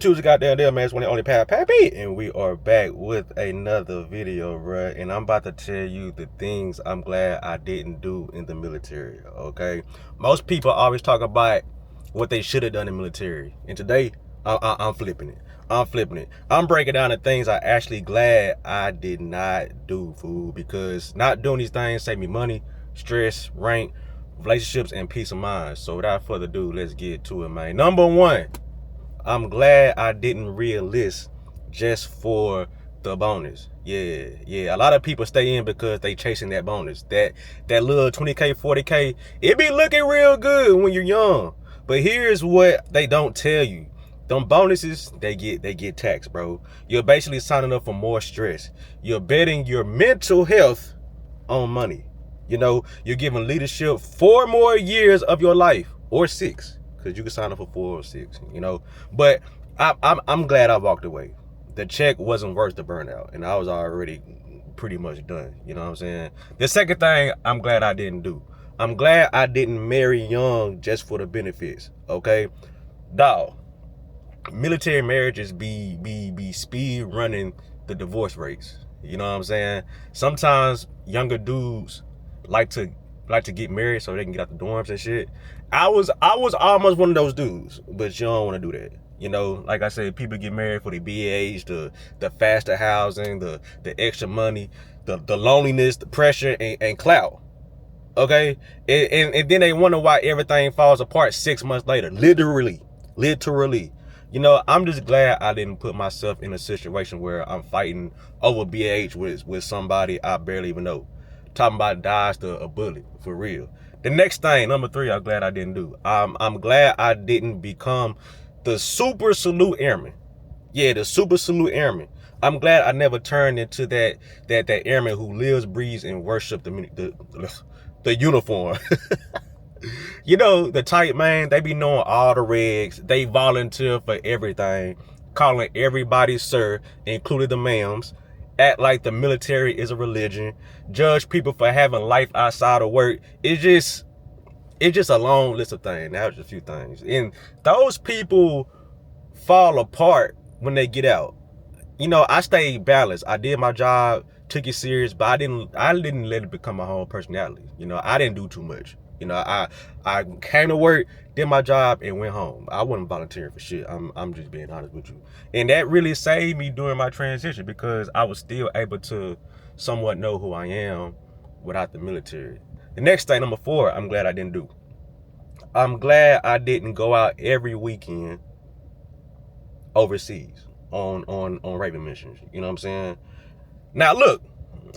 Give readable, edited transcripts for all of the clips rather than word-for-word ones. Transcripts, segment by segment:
Tuesday goddamn there, man. It's when the only Pappy, and we are back with another video, bruh. And I'm about to tell you the things I'm glad I didn't do in the military. Okay, most people always talk about what they should have done in the military, and today I'm flipping it. I'm flipping it. I'm breaking down the things I actually glad I did not do, fool, because not doing these things save me money, stress, rank, relationships, and peace of mind. So without further ado, let's get to it, man. Number one, I'm glad I didn't re-enlist just for the bonus. Yeah. A lot of people stay in because they chasing that bonus. That little 20K, 40K, it be looking real good when you're young. But here's what they don't tell you. Them bonuses, they get taxed, bro. You're basically signing up for more stress. You're betting your mental health on money. You know, you're giving leadership 4 more years of your life, or 6, because you can sign up for 4 or 6. You know, but I'm glad I walked away. The check wasn't worth the burnout, and I was already pretty much done. You know what I'm saying? The second thing I'm glad I didn't do. I'm glad I didn't marry young just for the benefits. Okay, dog. Military marriages be speed running the divorce rates. You know what I'm saying? Sometimes younger dudes like to get married so they can get out the dorms and shit. I was almost one of those dudes, but you don't want to do that. You know, like I said, people get married for the BAH, the faster housing, the extra money, the loneliness, the pressure, and clout. Okay, and then they wonder why everything falls apart 6 months later. Literally. You know, I'm just glad I didn't put myself in a situation where I'm fighting over BAH with somebody I barely even know. Talking about dodged a bullet, for real. The next thing, number 3, I'm glad I didn't do. I'm glad I didn't become the super salute airman. Yeah, the super salute airman. I'm glad I never turned into that airman who lives, breathes, and worships the uniform. You know, the type, man, they be knowing all the regs. They volunteer for everything, calling everybody sir, including the ma'ams. Act like the military is a religion. Judge people for having life outside of work. It's just a long list of things. That was just a few things. And those people fall apart when they get out. You know, I stayed balanced. I did my job, took it serious, but I didn't let it become my whole personality. You know, I didn't do too much. You know, I came to work, did my job, and went home. I wasn't volunteering for shit. I'm just being honest with you. And that really saved me during my transition because I was still able to somewhat know who I am without the military. The next thing, number 4, I'm glad I didn't do. I'm glad I didn't go out every weekend overseas on Raven missions. You know what I'm saying? Now look,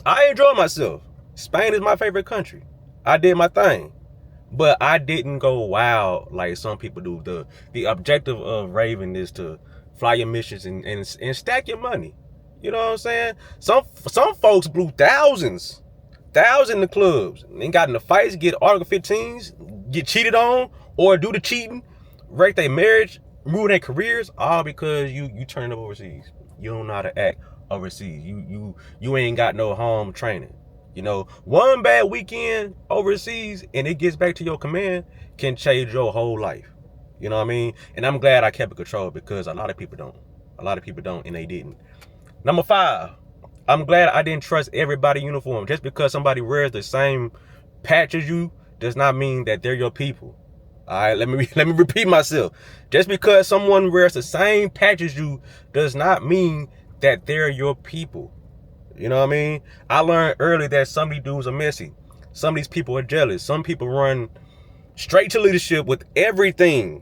I enjoy myself. Spain is my favorite country. I did my thing. But I didn't go wild like some people do. The objective of Raven is to fly your missions and stack your money. You know what I'm saying? Some folks blew thousands in the clubs. They got in the fights, get Article 15s, get cheated on, or do the cheating, wreck their marriage, ruin their careers, all because you turned up overseas. You don't know how to act overseas. You ain't got no home training. You know, one bad weekend overseas and it gets back to your command can change your whole life. You know what I mean? And I'm glad I kept it controlled because a lot of people don't. A lot of people don't, and they didn't. Number 5, I'm glad I didn't trust everybody uniform. Just because somebody wears the same patch as you does not mean that they're your people. All right, let me repeat myself. Just because someone wears the same patch as you does not mean that they're your people. You know what I mean? I learned early that some of these dudes are messy. Some of these people are jealous. Some people run straight to leadership with everything.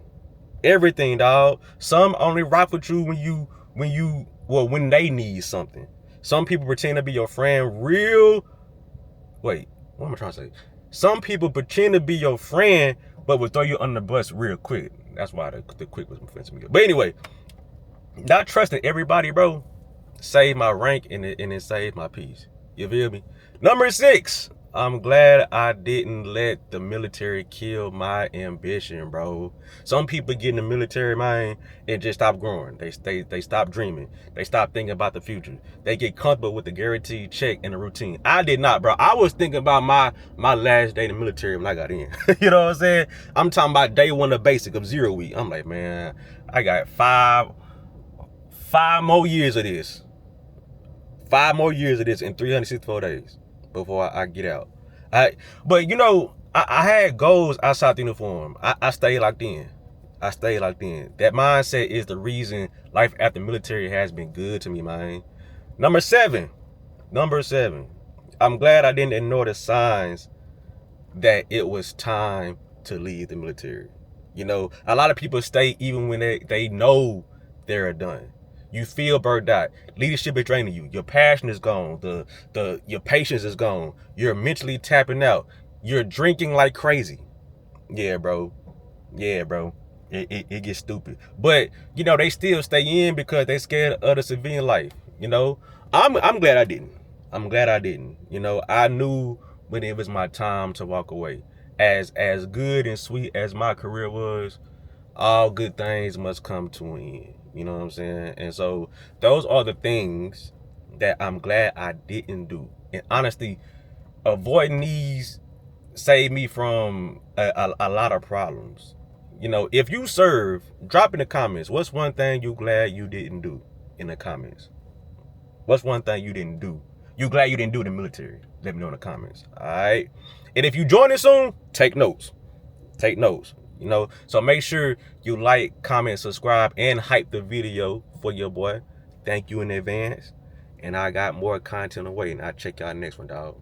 Everything, dog. Some only rock with you when they need something. Some people pretend to be your friend Wait, what am I trying to say? Some people pretend to be your friend, but will throw you under the bus real quick. That's why the quick was offensive me. But anyway, not trusting everybody, bro, saved my rank and it saved my peace. You feel me? Number 6, I'm glad I didn't let the military kill my ambition, bro. Some people get in the military, man, and just stop growing. They stop dreaming. They stop thinking about the future. They get comfortable with the guaranteed check and the routine. I did not, bro. I was thinking about my last day in the military when I got in. You know what I'm saying? I'm talking about day 1 of basic of 0 week. I'm like, man, I got 5 5 more years of this. 5 more years of this in 364 days before I get out. But you know, I had goals outside the uniform. I stayed locked in. I stayed locked in. That mindset is the reason life after military has been good to me, man. Number seven. I'm glad I didn't ignore the signs that it was time to leave the military. You know, a lot of people stay even when they know they're done. You feel burnt out. Leadership is draining you. Your passion is gone. Your patience is gone. You're mentally tapping out. You're drinking like crazy. Yeah, bro. It gets stupid. But you know, they still stay in because they scared of the civilian life. You know, I'm glad I didn't. I'm glad I didn't. You know, I knew when it was my time to walk away. As good and sweet as my career was, all good things must come to an end. You know what I'm saying? And so those are the things that I'm glad I didn't do. And honestly, avoiding these saved me from a lot of problems. You know, if you serve, drop in the comments. What's one thing you glad you didn't do in the comments? What's one thing you didn't do? You glad you didn't do in the military? Let me know in the comments. All right. And if you join it soon, take notes. Take notes. You know, so make sure you like, comment, subscribe, and hype the video for your boy. Thank you in advance. And I got more content away, and I'll check y'all next one, dog.